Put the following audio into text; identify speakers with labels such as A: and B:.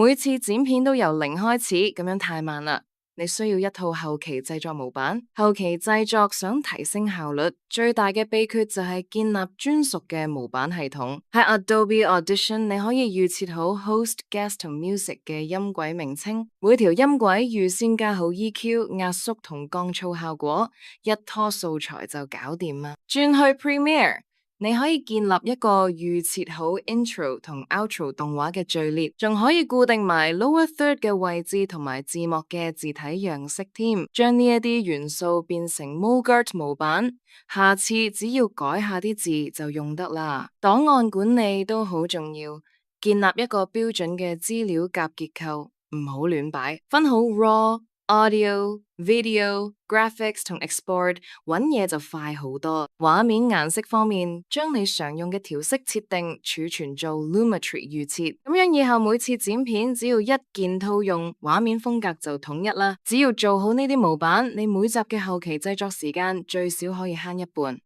A: 每次剪片都由零開始，咁樣太慢啦。你需要一套後期製作模板。後期製作想提升效率，最大嘅秘訣就係建立專屬嘅模板系統。喺 Adobe Audition，你可以預設好 Host、Guest 同 Music 嘅音軌名稱，每條音軌預先加好 EQ、壓縮同降噪效果，一拖素材就搞掂啦。轉去 Premiere。你可以建立一個預設好 intro 同 outro 動畫嘅序列，仲可以固定埋 lower third 嘅位置同埋字幕嘅字體樣式添，將呢一啲元素變成 MoGart 模板，下次只要改下啲字就用得啦。檔案管理都好重要，建立一個標準嘅資料夾結構，唔好亂擺，分好 raw、audio、video、graphics 同 export，揾嘢就快好多。畫面顏色方面，將你常用嘅調色設定儲存做 Lumetri 預設，咁樣以後每次剪片只要一鍵套用，畫面風格就統一啦。只要做好呢啲模板，你每集嘅後期製作時間最少可以慳一半。